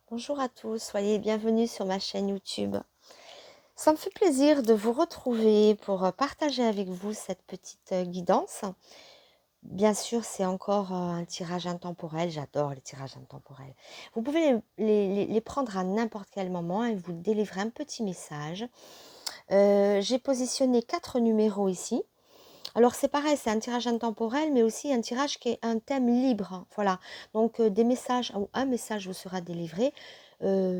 Bonjour à tous, soyez bienvenus sur ma chaîne YouTube. Ça me fait plaisir de vous retrouver pour partager avec vous cette petite guidance. Bien sûr, c'est encore un tirage intemporel, j'adore les tirages intemporels. Vous pouvez les prendre à n'importe quel moment et vous délivrer un petit message. J'ai positionné 4 numéros ici. Alors c'est pareil, c'est un tirage intemporel, mais aussi un tirage qui est un thème libre, hein, voilà. Donc des messages, ou un message vous sera délivré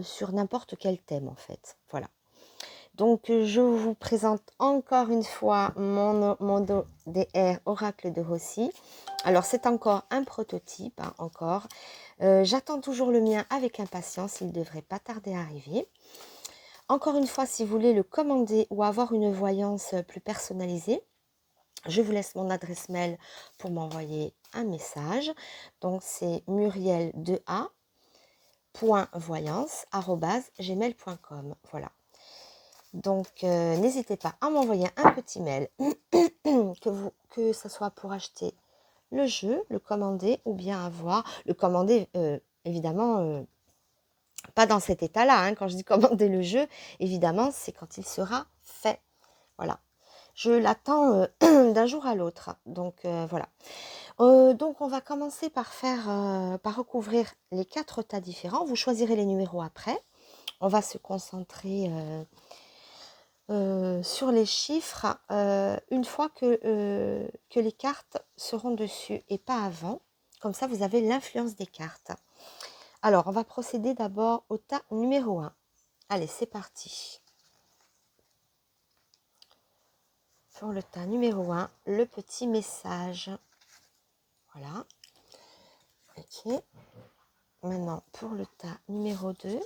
sur n'importe quel thème en fait, voilà. Donc je vous présente encore une fois mon DR Oracle de Rossi. Alors c'est encore un prototype, hein, encore. J'attends toujours le mien avec impatience, il ne devrait pas tarder à arriver. Encore une fois, si vous voulez le commander ou avoir une voyance plus personnalisée, je vous laisse mon adresse mail pour m'envoyer un message. Donc, c'est muriel2a.voyance@gmail.com. Voilà. Donc, n'hésitez pas à m'envoyer un petit mail, que ce soit pour acheter le jeu, le commander ou bien avoir le commander, évidemment, pas dans cet état-là. Hein. Quand je dis commander le jeu, évidemment, c'est quand il sera fait. Voilà. Je l'attends d'un jour à l'autre. Donc, voilà. Donc, on va commencer par par recouvrir les 4 tas différents. Vous choisirez les numéros après. On va se concentrer sur les chiffres une fois que les cartes seront dessus et pas avant. Comme ça, vous avez l'influence des cartes. Alors, on va procéder d'abord au tas numéro 1. Allez, c'est parti. Pour le tas numéro 1, le petit message. Voilà. Ok. Maintenant, pour le tas numéro 2.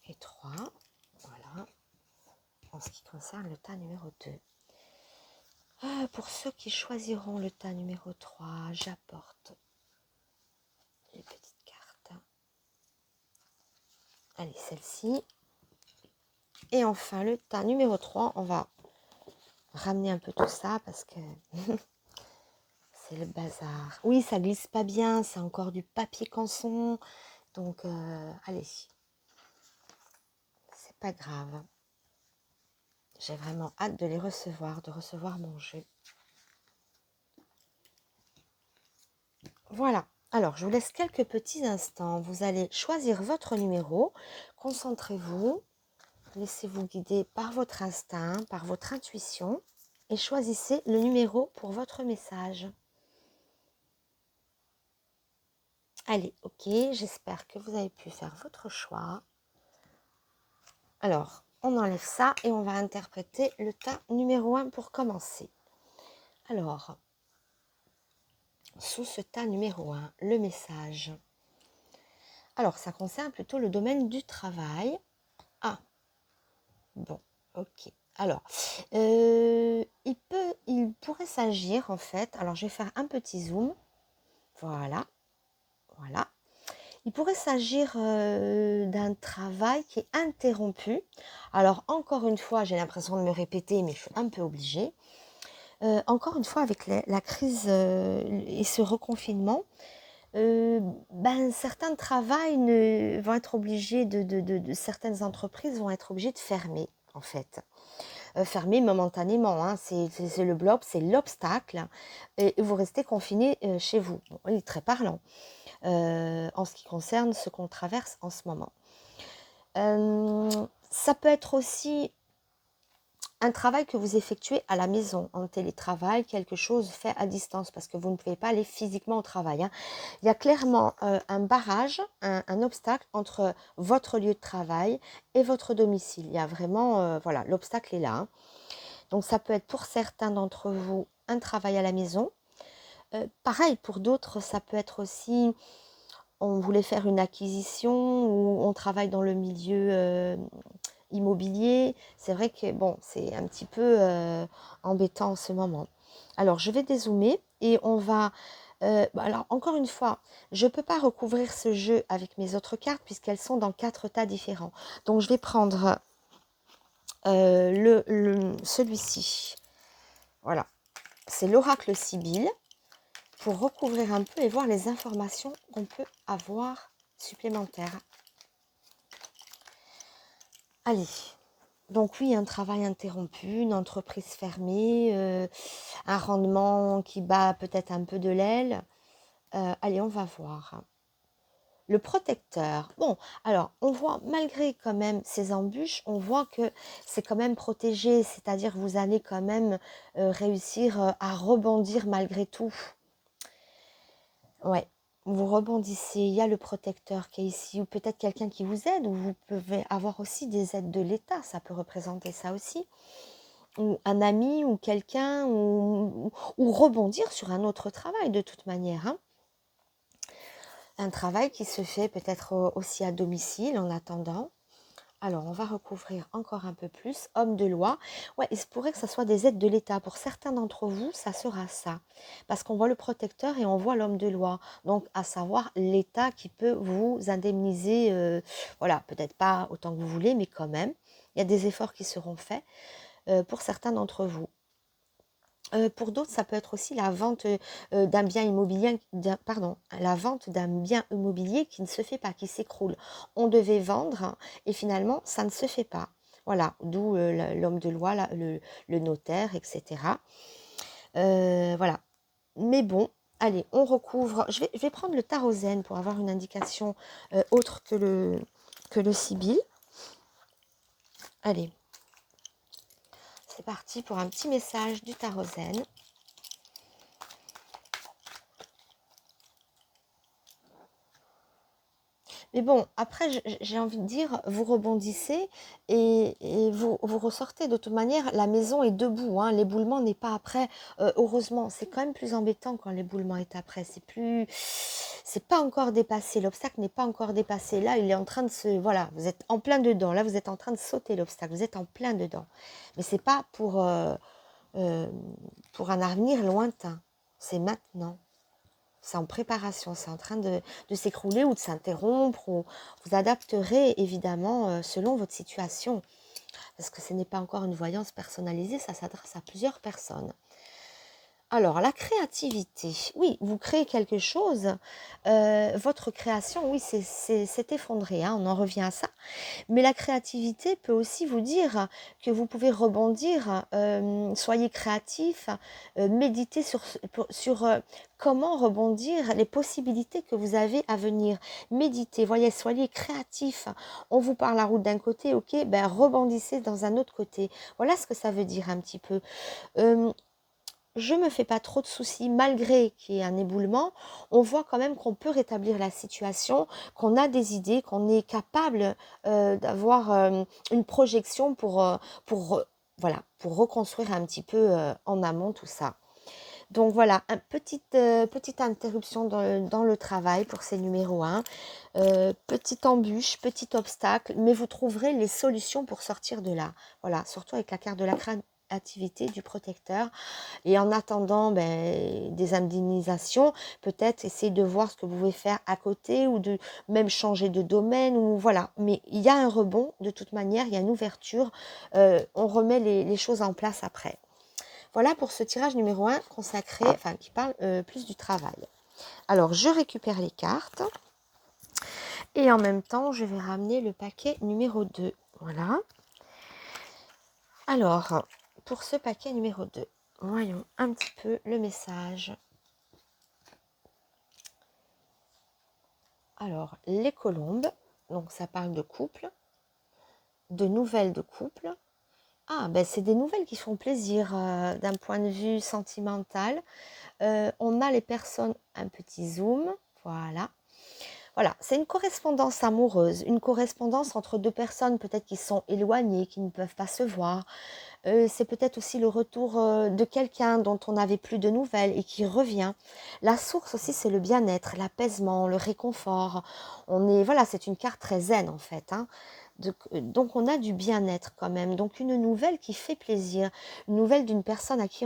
Et 3. Voilà. En ce qui concerne le tas numéro 2. Pour ceux qui choisiront le tas numéro 3, j'apporte les petites cartes. Allez, celle-ci. Et enfin, le tas numéro 3, on va ramener un peu tout ça parce que c'est le bazar. Oui, ça glisse pas bien, c'est encore du papier canson. Donc, allez, c'est pas grave. J'ai vraiment hâte de les recevoir, de recevoir mon jeu. Voilà. Alors, je vous laisse quelques petits instants. Vous allez choisir votre numéro. Concentrez-vous. Laissez-vous guider par votre instinct, par votre intuition. Et choisissez le numéro pour votre message. Allez, ok. J'espère que vous avez pu faire votre choix. Alors, on enlève ça et on va interpréter le tas numéro 1 pour commencer. Alors, sous ce tas numéro 1, le message. Alors, ça concerne plutôt le domaine du travail. Ah, bon, ok. Alors, il pourrait s'agir en fait, alors je vais faire un petit zoom. Voilà, voilà. Il pourrait s'agir d'un travail qui est interrompu. Alors, encore une fois, j'ai l'impression de me répéter, mais je suis un peu obligée. Encore une fois, avec la crise et ce reconfinement, certains travails vont être obligés certaines entreprises vont être obligées de fermer, en fait. Fermer momentanément, hein, c'est le blob, c'est l'obstacle, et vous restez confiné chez vous. Bon, il est très parlant en ce qui concerne ce qu'on traverse en ce moment. Ça peut être aussi un travail que vous effectuez à la maison, en télétravail, quelque chose fait à distance, parce que vous ne pouvez pas aller physiquement au travail. Hein. Il y a clairement un barrage, un obstacle entre votre lieu de travail et votre domicile. Il y a vraiment, voilà, l'obstacle est là. Hein. Donc ça peut être pour certains d'entre vous un travail à la maison. Pareil, pour d'autres, ça peut être aussi, on voulait faire une acquisition ou on travaille dans le milieu immobilier. C'est vrai que bon, c'est un petit peu embêtant en ce moment. Alors, je vais dézoomer et on va... alors, encore une fois, je ne peux pas recouvrir ce jeu avec mes autres cartes puisqu'elles sont dans 4 tas différents. Donc, je vais prendre celui-ci. Voilà. c'est l'oracle Sibylle pour recouvrir un peu et voir les informations qu'on peut avoir supplémentaires. Allez, donc oui, un travail interrompu, une entreprise fermée, un rendement qui bat peut-être un peu de l'aile. Allez, on va voir. Le protecteur. Bon, alors, on voit, malgré quand même ces embûches, on voit que c'est quand même protégé, c'est-à-dire vous allez quand même réussir à rebondir malgré tout. Ouais, vous rebondissez, il y a le protecteur qui est ici, ou peut-être quelqu'un qui vous aide, ou vous pouvez avoir aussi des aides de l'État, ça peut représenter ça aussi. Ou un ami, ou quelqu'un, ou rebondir sur un autre travail de toute manière, hein. Un travail qui se fait peut-être aussi à domicile en attendant. Alors, on va recouvrir encore un peu plus. Homme de loi. Ouais, il se pourrait que ça soit des aides de l'État. Pour certains d'entre vous, ça sera ça. Parce qu'on voit le protecteur et on voit l'homme de loi. Donc, à savoir l'État qui peut vous indemniser. Voilà, peut-être pas autant que vous voulez, mais quand même. Il y a des efforts qui seront faits pour certains d'entre vous. Pour d'autres, ça peut être aussi la vente d'un bien immobilier, la vente d'un bien immobilier qui ne se fait pas, qui s'écroule. On devait vendre et finalement, ça ne se fait pas. Voilà, d'où l'homme de loi, le notaire, etc. Voilà. Mais bon, allez, on recouvre. Je vais prendre le tarot zen pour avoir une indication autre que le Sibylle. Allez, c'est parti pour un petit message du tarot zen. Mais bon, après, j'ai envie de dire, vous rebondissez et vous ressortez. De toute manière, la maison est debout, hein. L'éboulement n'est pas après. Heureusement, c'est quand même plus embêtant quand l'éboulement est après. C'est pas encore dépassé. L'obstacle n'est pas encore dépassé. Là, il est en train de se, voilà, vous êtes en plein dedans. Là, vous êtes en train de sauter l'obstacle. Vous êtes en plein dedans. Mais c'est pas pour un avenir lointain. C'est maintenant. C'est en préparation, c'est en train de s'écrouler ou de s'interrompre. Ou vous adapterez évidemment selon votre situation. Parce que ce n'est pas encore une voyance personnalisée, ça s'adresse à plusieurs personnes. Alors, la créativité. Oui, vous créez quelque chose. Votre création, oui, c'est effondré. Hein, on en revient à ça. Mais la créativité peut aussi vous dire que vous pouvez rebondir, soyez créatif, méditez sur comment rebondir, les possibilités que vous avez à venir. Méditez, voyez, soyez créatif. On vous parle la route d'un côté, ok, ben rebondissez dans un autre côté. Voilà ce que ça veut dire un petit peu. Je me fais pas trop de soucis, malgré qu'il y ait un éboulement, on voit quand même qu'on peut rétablir la situation, qu'on a des idées, qu'on est capable d'avoir une projection voilà, pour reconstruire un petit peu en amont tout ça. Donc voilà, petite interruption dans le travail pour ces numéros 1. Petite embûche, petit obstacle, mais vous trouverez les solutions pour sortir de là. Voilà, surtout avec la carte de la créativité du protecteur. Et en attendant des indemnisations, peut-être essayer de voir ce que vous pouvez faire à côté ou de même changer de domaine. Ou voilà. Mais il y a un rebond, de toute manière, il y a une ouverture. On remet les choses en place après. Voilà pour ce tirage numéro 1 consacré, enfin qui parle plus du travail. Alors, je récupère les cartes. Et en même temps, je vais ramener le paquet numéro 2. Voilà. Alors, pour ce paquet numéro 2, voyons un petit peu le message. Alors, les colombes, donc ça parle de couple, de nouvelles de couple. Ah, ben c'est des nouvelles qui font plaisir d'un point de vue sentimental. On a les personnes, un petit zoom, voilà. Voilà, c'est une correspondance amoureuse, une correspondance entre deux personnes peut-être qui sont éloignées, qui ne peuvent pas se voir. C'est peut-être aussi le retour de quelqu'un dont on n'avait plus de nouvelles et qui revient. La source aussi, c'est le bien-être, l'apaisement, le réconfort. Voilà, c'est une carte très zen en fait, hein. Donc on a du bien-être quand même. Donc une nouvelle qui fait plaisir, une nouvelle d'une personne à qui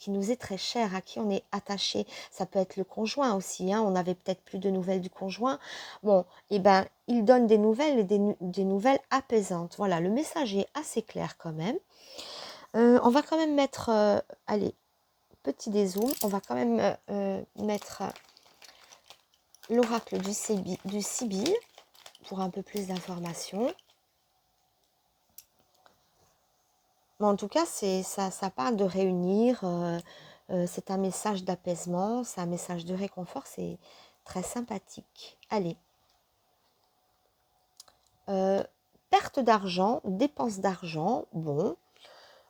qui nous est très chère, à qui on est attaché. Ça peut être le conjoint aussi, hein. On n'avait peut-être plus de nouvelles du conjoint. Bon, et ben il donne des nouvelles et des nouvelles apaisantes. Voilà, le message est assez clair quand même. On va quand même mettre, allez, petit dézoom. On va quand même mettre l'oracle du Sibyl pour un peu plus d'informations. Mais en tout cas, ça parle de réunir, c'est un message d'apaisement, c'est un message de réconfort, c'est très sympathique. Allez. Perte d'argent, dépense d'argent, bon.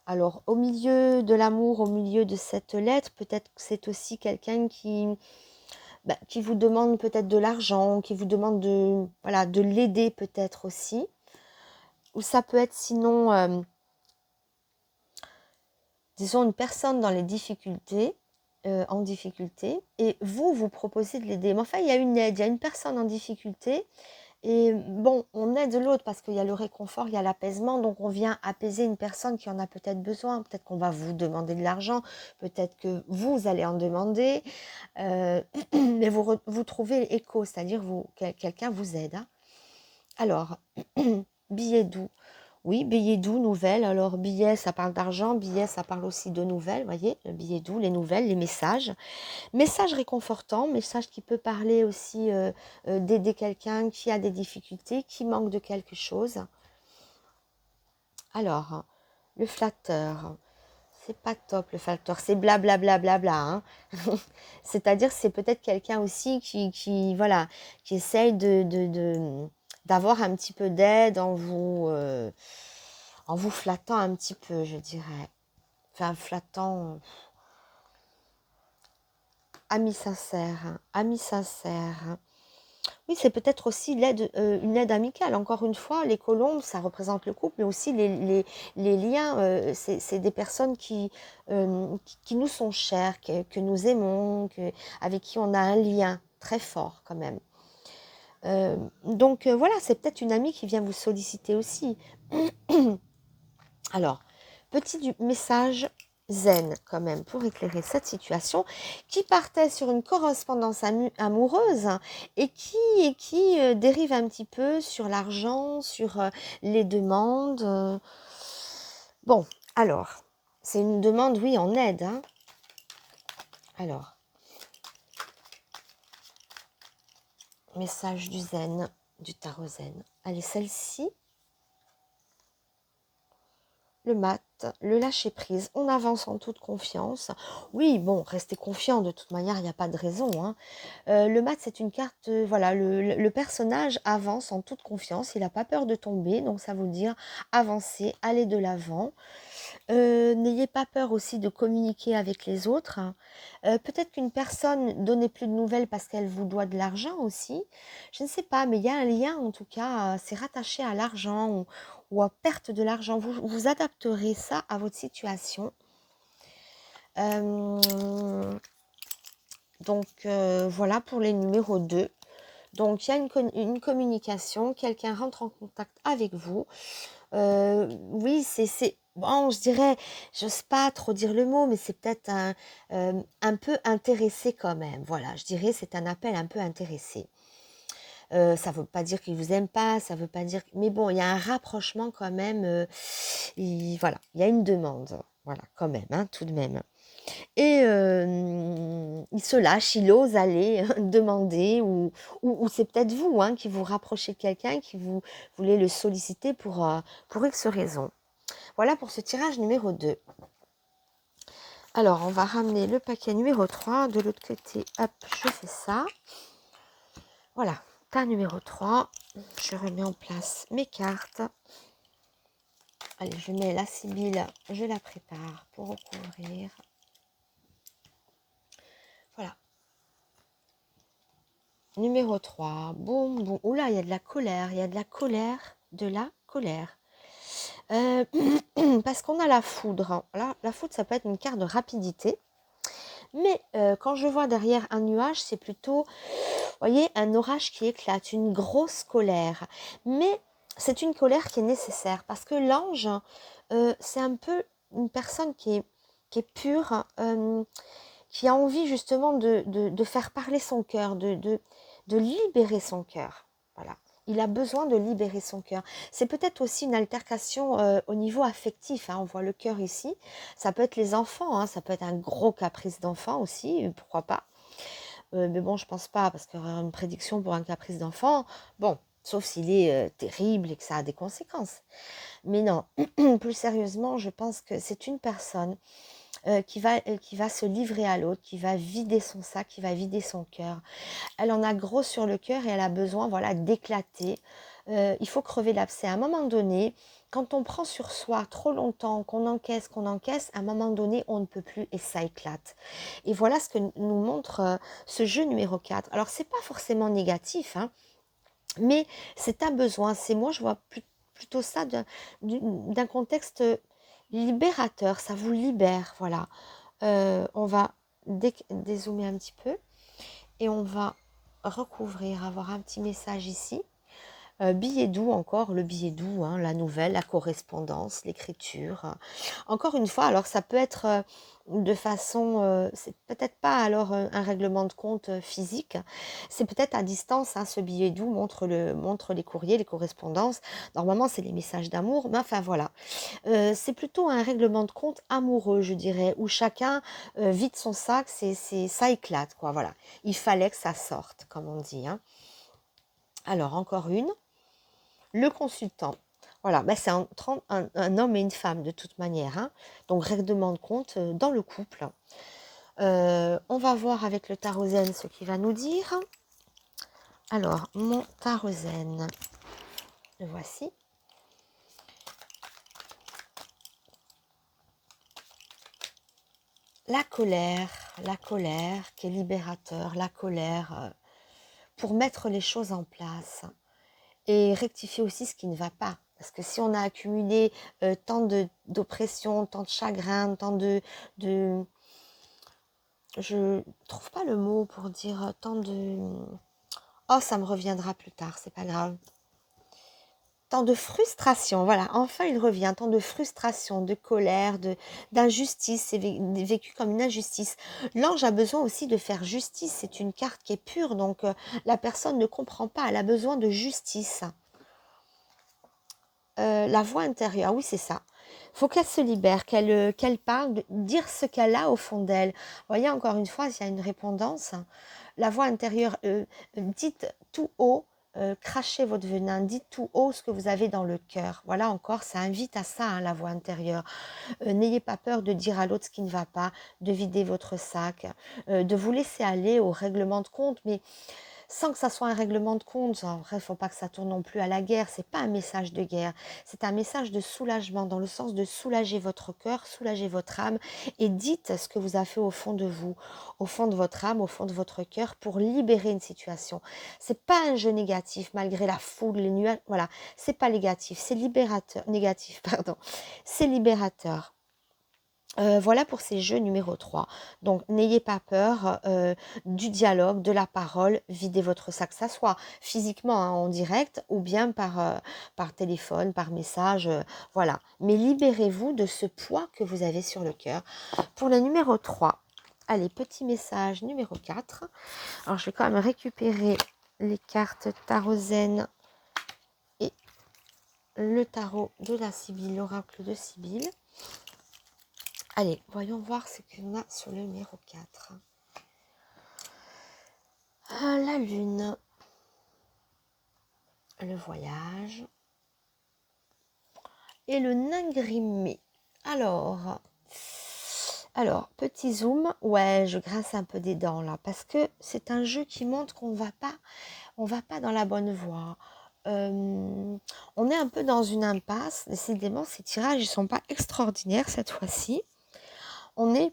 Alors, au milieu de l'amour, au milieu de cette lettre, peut-être que c'est aussi quelqu'un qui vous demande peut-être de l'argent, qui vous demande voilà, de l'aider peut-être aussi. Ou ça peut être sinon, disons, une personne dans les difficultés, en difficulté, et vous proposez de l'aider. Mais enfin, il y a une aide, il y a une personne en difficulté, et bon, on aide l'autre parce qu'il y a le réconfort, il y a l'apaisement, donc on vient apaiser une personne qui en a peut-être besoin. Peut-être qu'on va vous demander de l'argent, peut-être que vous allez en demander, mais vous trouvez écho, c'est-à-dire quelqu'un vous aide. Hein. Alors, billet doux. Oui, billet doux, nouvelles. Alors, billet, ça parle d'argent. Billet, ça parle aussi de nouvelles. Voyez, le billet doux, les nouvelles, les messages. Message réconfortant, message qui peut parler aussi d'aider quelqu'un qui a des difficultés, qui manque de quelque chose. Alors, le flatteur. C'est pas top le flatteur, c'est blablabla. Hein. C'est-à-dire, c'est peut-être quelqu'un aussi voilà, qui essaye d'avoir un petit peu d'aide en vous flattant un petit peu, je dirais. Enfin, flattant. Ami sincère, ami sincère. Oui, c'est peut-être aussi une aide amicale. Encore une fois, les colombes, ça représente le couple, mais aussi les liens. C'est des personnes qui nous sont chères, que nous aimons, avec qui on a un lien très fort quand même. Donc voilà, c'est peut-être une amie qui vient vous solliciter aussi. Alors, petit message zen quand même pour éclairer cette situation qui partait sur une correspondance amoureuse et qui dérive un petit peu sur l'argent, sur les demandes. Bon, alors, c'est une demande, oui, en aide. Hein. Alors, message du zen, du tarot zen. Allez, celle-ci. Le mat, le lâcher prise, on avance en toute confiance. Oui, bon, restez confiant, de toute manière, il n'y a pas de raison. Hein. Le mat, c'est une carte, voilà, le personnage avance en toute confiance, il n'a pas peur de tomber, donc ça veut dire avancer, aller de l'avant. N'ayez pas peur aussi de communiquer avec les autres. Hein. Peut-être qu'une personne donnait plus de nouvelles parce qu'elle vous doit de l'argent aussi. Je ne sais pas, mais il y a un lien en tout cas, c'est rattaché à l'argent ou à perte de l'argent. Vous adapterez ça à votre situation. Donc voilà pour les numéros 2. Donc il y a une communication, quelqu'un rentre en contact avec vous. Oui, c'est bon, je dirais, j'ose pas trop dire le mot, mais c'est peut-être un peu intéressé quand même. Voilà, je dirais c'est un appel un peu intéressé. Ça veut pas dire qu'il vous aime pas, ça veut pas dire... Mais bon, il y a un rapprochement quand même. Voilà, il y a une demande. Voilà, quand même, hein, tout de même. Et il se lâche, il ose aller demander, ou c'est peut-être vous hein, qui vous rapprochez de quelqu'un, qui vous voulez le solliciter pour X raison. Voilà pour ce tirage numéro 2. Alors, on va ramener le paquet numéro 3 de l'autre côté. Hop, je fais ça. Voilà, tas numéro 3. Je remets en place mes cartes. Allez, je mets la Sibylle, je la prépare pour recouvrir. Voilà. Numéro 3. Boum, boum. Oula, il y a de la colère. Il y a de la colère. De la colère. Parce qu'on a la foudre. Là, la foudre, ça peut être une carte de rapidité. Mais quand je vois derrière un nuage, c'est plutôt, vous voyez, un orage qui éclate, une grosse colère. Mais c'est une colère qui est nécessaire parce que l'ange, c'est un peu une personne qui est pure, qui a envie justement de faire parler son cœur, de libérer son cœur. Voilà. Il a besoin de libérer son cœur. C'est peut-être aussi une altercation au niveau affectif, hein. On voit le cœur ici. Ça peut être les enfants, hein. Ça peut être un gros caprice d'enfant aussi, pourquoi pas. Mais bon, je pense pas, parce qu'il y aura une prédiction pour un caprice d'enfant. Bon, sauf s'il est terrible et que ça a des conséquences. Mais non, plus sérieusement, je pense que c'est une personne qui va se livrer à l'autre, qui va vider son sac, qui va vider son cœur. Elle en a gros sur le cœur et elle a besoin, voilà, d'éclater. Il faut crever l'abcès. À un moment donné, quand on prend sur soi trop longtemps, qu'on encaisse, à un moment donné, on ne peut plus et ça éclate. Et voilà ce que nous montre ce jeu numéro 4. Alors, c'est pas forcément négatif, hein, mais c'est un besoin. C'est moi, je vois plutôt ça d'un contexte libérateur. Ça vous libère, voilà. On va dézoomer un petit peu et on va recouvrir, avoir un petit message ici. Billet doux encore, le billet doux, hein, la nouvelle, la correspondance, l'écriture. Encore une fois, alors ça peut être de façon, c'est peut-être pas alors un règlement de compte physique, c'est peut-être à distance, hein, ce billet doux montre les courriers, les correspondances. Normalement, c'est les messages d'amour, mais enfin voilà. C'est plutôt un règlement de compte amoureux, je dirais, où chacun vide son sac, ça éclate, quoi, voilà. Il fallait que ça sorte, comme on dit, hein. Alors, encore une. Le consultant, voilà, ben c'est un homme et une femme de toute manière, hein. Donc règlement de compte dans le couple. On va voir avec le tarot zen ce qu'il va nous dire. Alors, mon tarot zen, le voici. La colère qui est libérateur, la colère pour mettre les choses en place et rectifier aussi ce qui ne va pas. Parce que si on a accumulé tant d'oppression, tant de chagrin, tant de... Je trouve pas le mot pour dire tant de... Oh, ça me reviendra plus tard, c'est pas grave. Tant de frustration, voilà, enfin il revient, tant de frustration, de colère, d'injustice, c'est vécu comme une injustice. L'ange a besoin aussi de faire justice, c'est une carte qui est pure, donc la personne ne comprend pas, elle a besoin de justice. La voix intérieure, oui c'est ça. Il faut qu'elle se libère, qu'elle parle, dire ce qu'elle a au fond d'elle. Vous voyez, encore une fois, il y a une répondance. La voix intérieure, dites tout haut, crachez votre venin, dites tout haut ce que vous avez dans le cœur. Voilà, encore, ça invite à ça, hein, la voix intérieure. N'ayez pas peur de dire à l'autre ce qui ne va pas, de vider votre sac, de vous laisser aller au règlement de compte, mais sans que ça soit un règlement de compte. En vrai, il ne faut pas que ça tourne non plus à la guerre. C'est pas un message de guerre. C'est un message de soulagement, dans le sens de soulager votre cœur, soulager votre âme. Et dites ce que vous avez fait au fond de vous, au fond de votre âme, au fond de votre cœur, pour libérer une situation. C'est pas un jeu négatif, malgré la foule, les nuages. Voilà, c'est pas négatif, c'est libérateur. Négatif, pardon. C'est libérateur. Voilà pour ces jeux numéro 3. Donc, n'ayez pas peur du dialogue, de la parole, videz votre sac, que ça soit physiquement, hein, en direct ou bien par téléphone, par message, voilà. Mais libérez-vous de ce poids que vous avez sur le cœur. Pour le numéro 3, allez, petit message numéro 4. Alors, je vais quand même récupérer les cartes tarot zen et le tarot de la Sibylle, l'oracle de Sibylle. Allez, voyons voir ce qu'on a sur le numéro 4. La lune, le voyage et le nain grimé. Alors, petit zoom. Ouais, je grince un peu des dents là parce que c'est un jeu qui montre qu'on va pas dans la bonne voie. On est un peu dans une impasse. Décidément, ces tirages, ils sont pas extraordinaires cette fois-ci. On est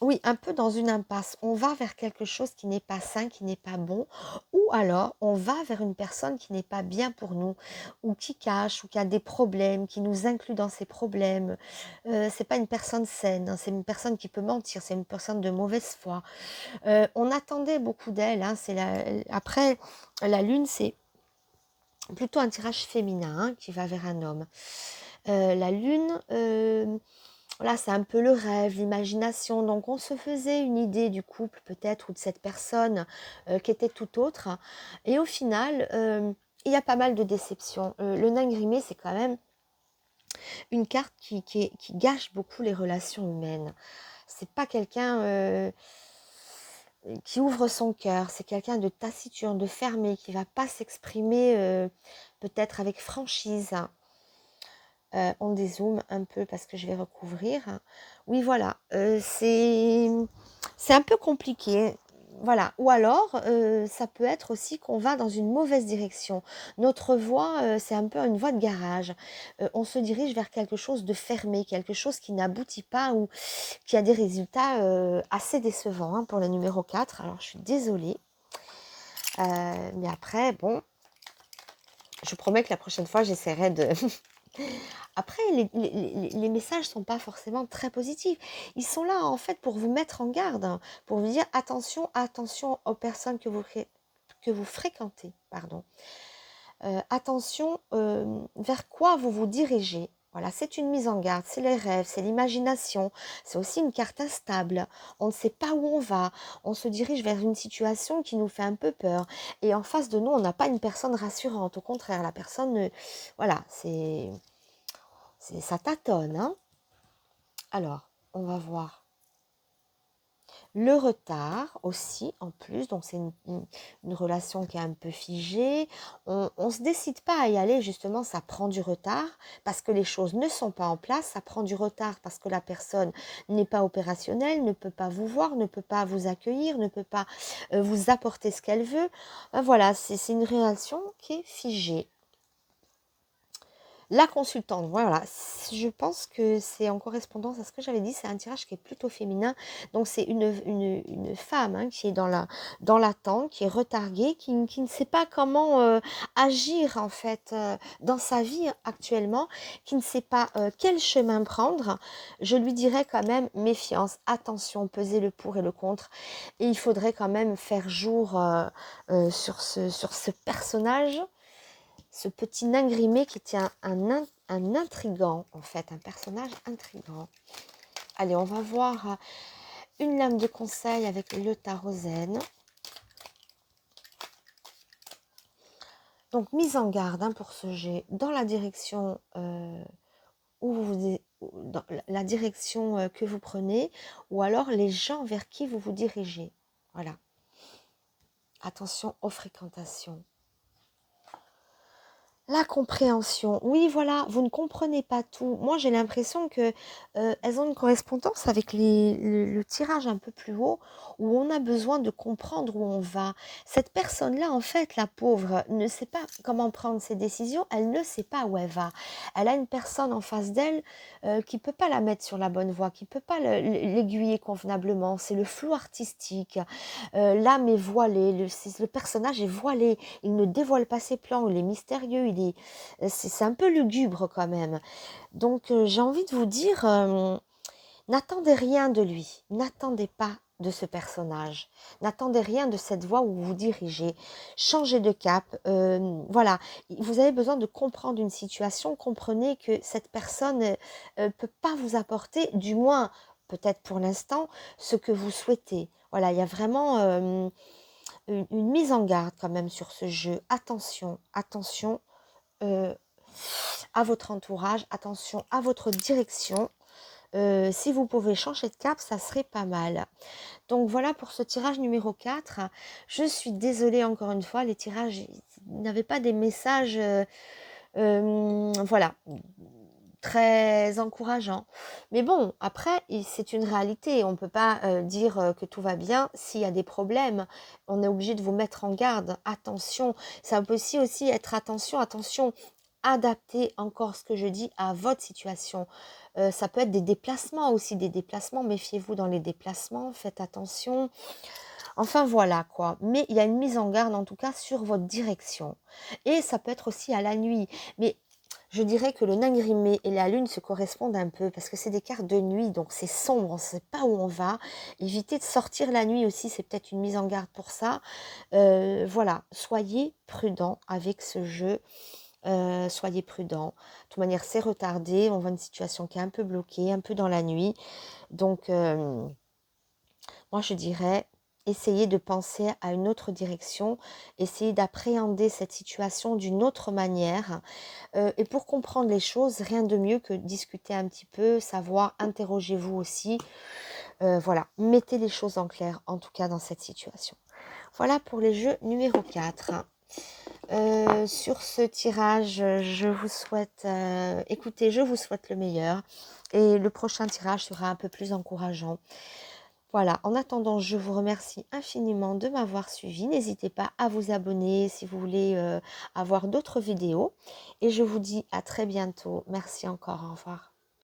Oui, un peu dans une impasse. On va vers quelque chose qui n'est pas sain, qui n'est pas bon, ou alors on va vers une personne qui n'est pas bien pour nous, ou qui cache, ou qui a des problèmes, qui nous inclut dans ses problèmes. C'est pas une personne saine, hein, c'est une personne qui peut mentir, c'est une personne de mauvaise foi. On attendait beaucoup d'elle, hein, après, la lune, c'est plutôt un tirage féminin, hein, qui va vers un homme. La lune, voilà, c'est un peu le rêve, l'imagination. Donc, on se faisait une idée du couple, peut-être, ou de cette personne qui était tout autre. Et au final, il y a pas mal de déceptions. Le nain grimé, c'est quand même une carte qui gâche beaucoup les relations humaines. C'est pas quelqu'un qui ouvre son cœur, c'est quelqu'un de taciturne, de fermé, qui va pas s'exprimer peut-être avec franchise. On dézoome un peu parce que je vais recouvrir. Oui, voilà, c'est un peu compliqué. Voilà. Ou alors, ça peut être aussi qu'on va dans une mauvaise direction. Notre voie, c'est un peu une voie de garage. On se dirige vers quelque chose de fermé, quelque chose qui n'aboutit pas ou qui a des résultats assez décevants hein, pour le numéro 4. Alors, je suis désolée. Mais après, bon, je promets que la prochaine fois, j'essaierai de... Après, les messages ne sont pas forcément très positifs. Ils sont là, en fait, pour vous mettre en garde, hein, pour vous dire attention, attention aux personnes que vous fréquentez. Pardon. Attention vers quoi vous vous dirigez. Voilà, c'est une mise en garde, c'est les rêves, c'est l'imagination, c'est aussi une carte instable. On ne sait pas où on va, on se dirige vers une situation qui nous fait un peu peur. Et en face de nous, on n'a pas une personne rassurante. Au contraire, la personne, voilà, ça tâtonne. Hein. Alors, on va voir le retard aussi, en plus. Donc, c'est une relation qui est un peu figée. On ne se décide pas à y aller, justement, ça prend du retard parce que les choses ne sont pas en place. Ça prend du retard parce que la personne n'est pas opérationnelle, ne peut pas vous voir, ne peut pas vous accueillir, ne peut pas vous apporter ce qu'elle veut. Voilà, c'est une relation qui est figée. La consultante, voilà, je pense que c'est en correspondance à ce que j'avais dit, c'est un tirage qui est plutôt féminin, donc c'est une femme hein, qui est dans l'attente, qui est retarguée, qui ne sait pas comment agir en fait dans sa vie actuellement, qui ne sait pas quel chemin prendre. Je lui dirais quand même méfiance, attention, peser le pour et le contre, et il faudrait quand même faire jour sur ce personnage, ce petit nain grimé qui était un intrigant, en fait, un personnage intrigant. Allez, on va voir une lame de conseil avec le tarot zen. Donc, mise en garde hein, pour ce jet dans la direction dans la direction que vous prenez, ou alors les gens vers qui vous vous dirigez. Voilà. Attention aux fréquentations. La compréhension. Oui, voilà, vous ne comprenez pas tout. Moi, j'ai l'impression que elles ont une correspondance avec le tirage un peu plus haut, où on a besoin de comprendre où on va. Cette personne-là, en fait, la pauvre, ne sait pas comment prendre ses décisions. Elle ne sait pas où elle va. Elle a une personne en face d'elle qui peut pas la mettre sur la bonne voie, qui peut pas l'aiguiller convenablement. C'est le flou artistique. L'âme est voilée, le personnage est voilé. Il ne dévoile pas ses plans. Il est mystérieux. C'est un peu lugubre quand même. Donc j'ai envie de vous dire, n'attendez rien de lui, n'attendez pas de ce personnage, n'attendez rien de cette voie où vous vous dirigez, changez de cap, voilà, vous avez besoin de comprendre une situation, comprenez que cette personne ne peut pas vous apporter, du moins peut-être pour l'instant, ce que vous souhaitez. Voilà, il y a vraiment une mise en garde quand même sur ce jeu. Attention, attention, à votre entourage, attention à votre direction. Si vous pouvez changer de cap, ça serait pas mal. Donc voilà pour ce tirage numéro 4. Je suis désolée encore une fois, les tirages n'avaient pas des messages voilà, très encourageants. Mais bon, après, c'est une réalité. On ne peut pas dire que tout va bien s'il y a des problèmes. On est obligé de vous mettre en garde. Attention, ça peut aussi être attention, attention. Adapter encore ce que je dis à votre situation. Ça peut être des déplacements aussi, des déplacements. Méfiez-vous dans les déplacements, faites attention. Enfin voilà quoi. Mais il y a une mise en garde en tout cas sur votre direction. Et ça peut être aussi à la nuit. Mais je dirais que le nain grimé et la lune se correspondent un peu parce que c'est des cartes de nuit, donc c'est sombre, on ne sait pas où on va. Évitez de sortir la nuit aussi, c'est peut-être une mise en garde pour ça. Voilà, soyez prudents avec ce jeu. Soyez prudents. De toute manière, c'est retardé. On voit une situation qui est un peu bloquée, un peu dans la nuit. Donc, moi, je dirais, essayez de penser à une autre direction, essayez d'appréhender cette situation d'une autre manière. Et pour comprendre les choses, rien de mieux que discuter un petit peu, savoir, interrogez-vous aussi. Voilà, mettez les choses en clair, en tout cas dans cette situation. Voilà pour les jeux numéro 4. Sur ce tirage, je vous souhaite, écoutez, je vous souhaite le meilleur. Et le prochain tirage sera un peu plus encourageant. Voilà, en attendant, je vous remercie infiniment de m'avoir suivi. N'hésitez pas à vous abonner si vous voulez avoir d'autres vidéos. Et je vous dis à très bientôt. Merci encore, au revoir.